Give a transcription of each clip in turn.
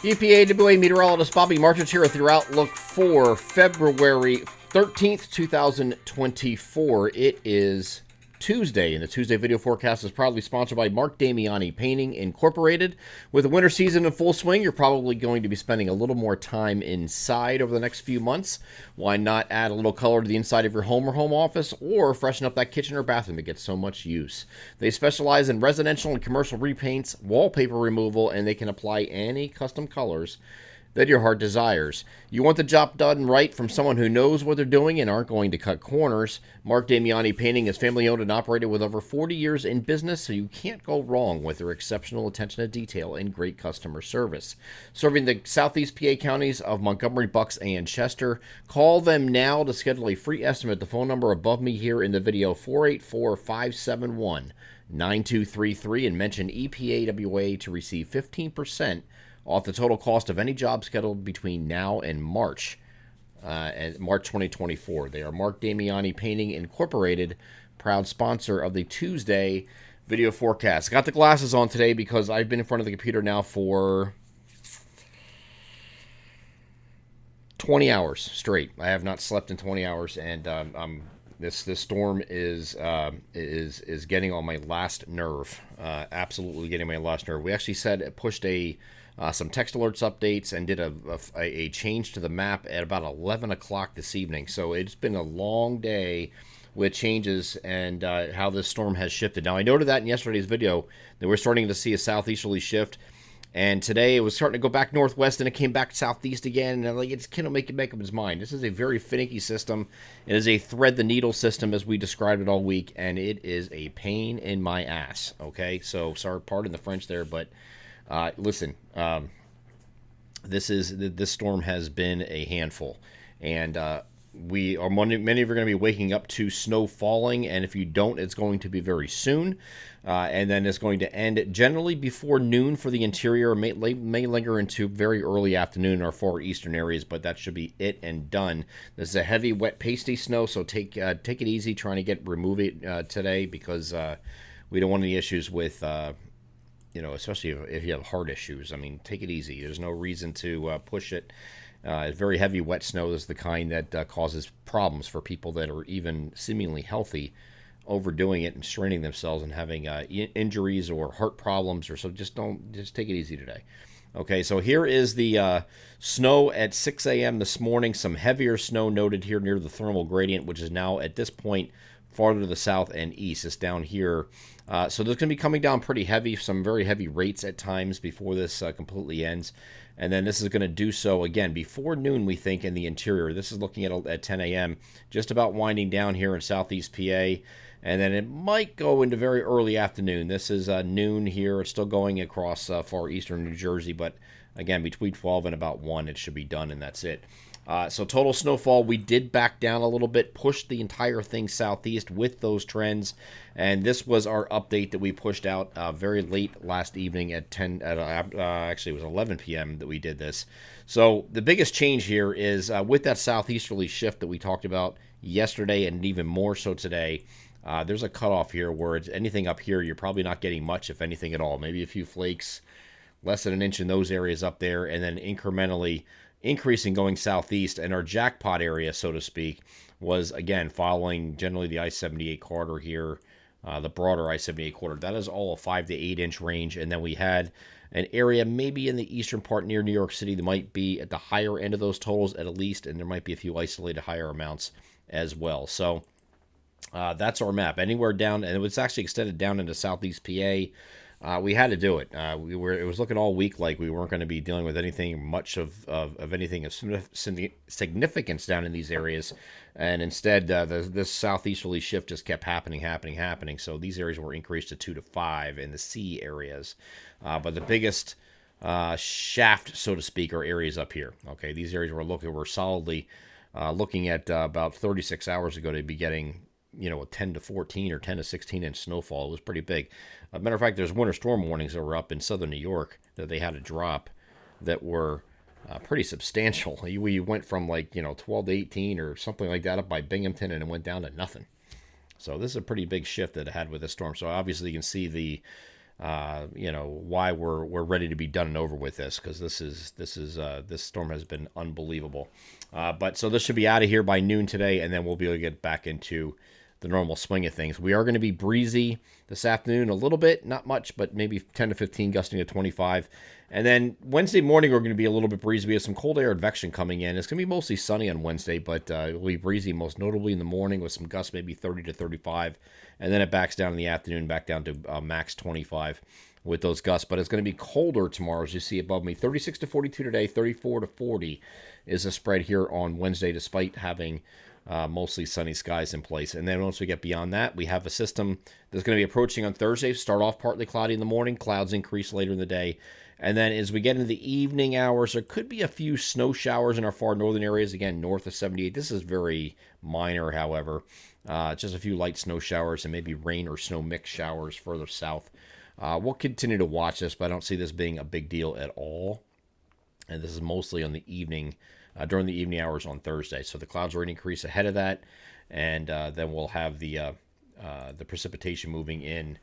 EPA meteorologist Bobby Martich here with your outlook for February 13th, 2024. It is Tuesday, and the Tuesday video forecast is proudly sponsored by Mark Damiani Painting Incorporated. With the winter season in full swing, you're probably going to be spending a little more time inside over the next few months. Why not add a little color to the inside of your home or home office, or freshen up that kitchen or bathroom that gets so much use? They specialize in residential and commercial repaints, wallpaper removal, and they can apply any custom colors that your heart desires. You want the job done right from someone who knows what they're doing and aren't going to cut corners. Mark Damiani Painting is family owned and operated with over 40 years in business, so you can't go wrong with their exceptional attention to detail and great customer service. Serving the southeast PA counties of Montgomery, Bucks, and Chester. Call them now to schedule a free estimate. The phone number above me here in the video, 484-571-9233, and mention EPAWA to receive 15% off the total cost of any job scheduled between now and March 2024. They are Mark Damiani Painting Incorporated, proud sponsor of the Tuesday video forecast. Got the glasses on today because I've been in front of the computer now for 20 hours straight. I have not slept in 20 hours, and this storm is getting on my last nerve. Absolutely getting my last nerve. We actually said it pushed some text alerts updates and did a change to the map at about 11 o'clock this evening. So it's been a long day with changes and how this storm has shifted. Now, I noted that in yesterday's video that we're starting to see a southeasterly shift. And today it was starting to go back northwest, and it came back southeast again. And it can't make up its mind. This is a very finicky system. It is a thread-the-needle system, as we described it all week, and it is a pain in my ass. Okay, so sorry, pardon the French there, but listen, this storm has been a handful, and many of you are going to be waking up to snow falling, and if you don't, it's going to be very soon, and then it's going to end generally before noon for the interior. May linger into very early afternoon in our far eastern areas, but that should be it and done. This is a heavy, wet, pasty snow, so take it easy trying to remove it today, because we don't want any issues with especially if you have heart issues. I mean, take it easy. There's no reason to push it. Very heavy, wet snow is the kind that causes problems for people that are even seemingly healthy, overdoing it and straining themselves and having injuries or heart problems or so. Just take it easy today. Okay, so here is the snow at 6 a.m. this morning. Some heavier snow noted here near the thermal gradient, which is now at this point farther to the south and east. It's down here. So there's going to be coming down pretty heavy, some very heavy rates at times before this completely ends. And then this is going to do so again before noon, we think, in the interior. This is looking at 10 a.m., just about winding down here in southeast PA. And then it might go into very early afternoon. This is noon here. It's still going across far eastern New Jersey, but again, between 12 and about 1, it should be done, and that's it. So total snowfall, we did back down a little bit, pushed the entire thing southeast with those trends, and this was our update that we pushed out very late last evening at actually it was 11 p.m. that we did this. So the biggest change here is with that southeasterly shift that we talked about yesterday and even more so today, there's a cutoff here where it's anything up here, you're probably not getting much, if anything at all. Maybe a few flakes, less than an inch in those areas up there, and then incrementally increasing going southeast. And our jackpot area, so to speak, was again following generally the I-78 corridor here, the broader I-78 corridor. That is all a 5 to 8 inch range. And then we had an area maybe in the eastern part near New York City that might be at the higher end of those totals at least, and there might be a few isolated higher amounts as well. So that's our map. Anywhere down, and it was actually extended down into southeast PA. We had to do it. It was looking all week like we weren't going to be dealing with anything much of anything of significance down in these areas, and instead this southeasterly shift just kept happening. So these areas were increased to 2 to 5 in the C areas, but the biggest shaft, so to speak, are areas up here. Okay, these areas we're solidly looking at about 36 hours ago to be getting a 10 to 14 or 10 to 16 inch snowfall. It was pretty big. Matter of fact, there's winter storm warnings that were up in southern New York that they had to drop that were pretty substantial. We went from 12 to 18 or something like that up by Binghamton, and it went down to nothing. So this is a pretty big shift that it had with this storm. So obviously you can see the why we're ready to be done and over with this, because this storm has been unbelievable. But so this should be out of here by noon today, and then we'll be able to get back into the normal swing of things. We are going to be breezy this afternoon a little bit, not much, but maybe 10 to 15, gusting to 25. And then Wednesday morning, we're going to be a little bit breezy. We have some cold air advection coming in. It's going to be mostly sunny on Wednesday, but it will be breezy, most notably in the morning with some gusts, maybe 30 to 35. And then it backs down in the afternoon, back down to max 25 with those gusts. But it's going to be colder tomorrow, as you see above me. 36 to 42 today, 34 to 40 is the spread here on Wednesday, despite having mostly sunny skies in place. And then once we get beyond that, we have a system that's going to be approaching on Thursday. Start off partly cloudy in the morning, clouds increase later in the day. And then as we get into the evening hours, there could be a few snow showers in our far northern areas, again, north of 78. This is very minor, however. Just a few light snow showers and maybe rain or snow mix showers further south. We'll continue to watch this, but I don't see this being a big deal at all. And this is mostly on the evening, during the evening hours on Thursday. So the clouds are going to increase ahead of that, and then we'll have the precipitation moving in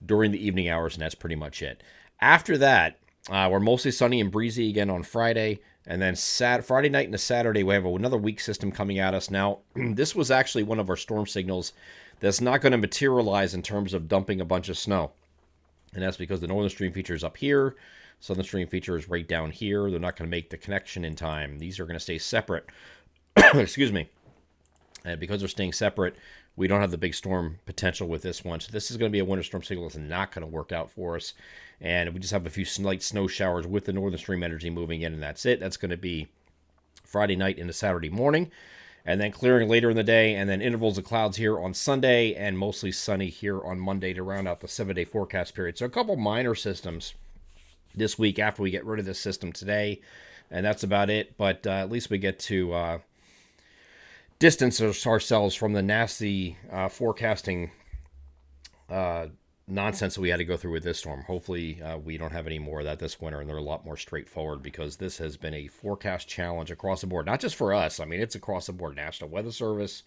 during the evening hours, and that's pretty much it. After that, we're mostly sunny and breezy again on Friday, and then Friday night into Saturday, we have another weak system coming at us. Now, this was actually one of our storm signals that's not going to materialize in terms of dumping a bunch of snow, and that's because the northern stream feature is up here. Southern stream feature is right down here. They're not going to make the connection in time. These are going to stay separate. Excuse me. And because they're staying separate, we don't have the big storm potential with this one. So this is going to be a winter storm signal that's not going to work out for us. And we just have a few light snow showers with the northern stream energy moving in, and that's it. That's going to be Friday night into Saturday morning, and then clearing later in the day, and then intervals of clouds here on Sunday, and mostly sunny here on Monday to round out the 7-day forecast period. So a couple minor systems this week after we get rid of this system today, and that's about it. But at least we get to distance ourselves from the nasty forecasting nonsense that we had to go through with this storm. Hopefully we don't have any more of that this winter, and they're a lot more straightforward, because this has been a forecast challenge across the board, not just for us. I mean, it's across the board. National Weather Service,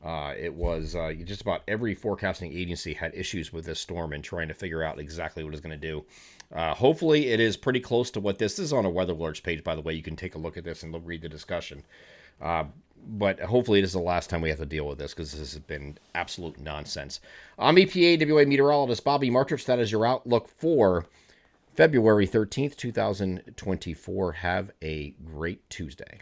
it was just about every forecasting agency had issues with this storm and trying to figure out exactly what it's going to do. Hopefully it is pretty close to what this is on a weather alerts page, by the way. You can take a look at this and read the discussion. But hopefully it is the last time we have to deal with this, because this has been absolute nonsense. I'm EPA WA meteorologist Bobby Martrich. That is your outlook for February 13th, 2024. Have a great Tuesday.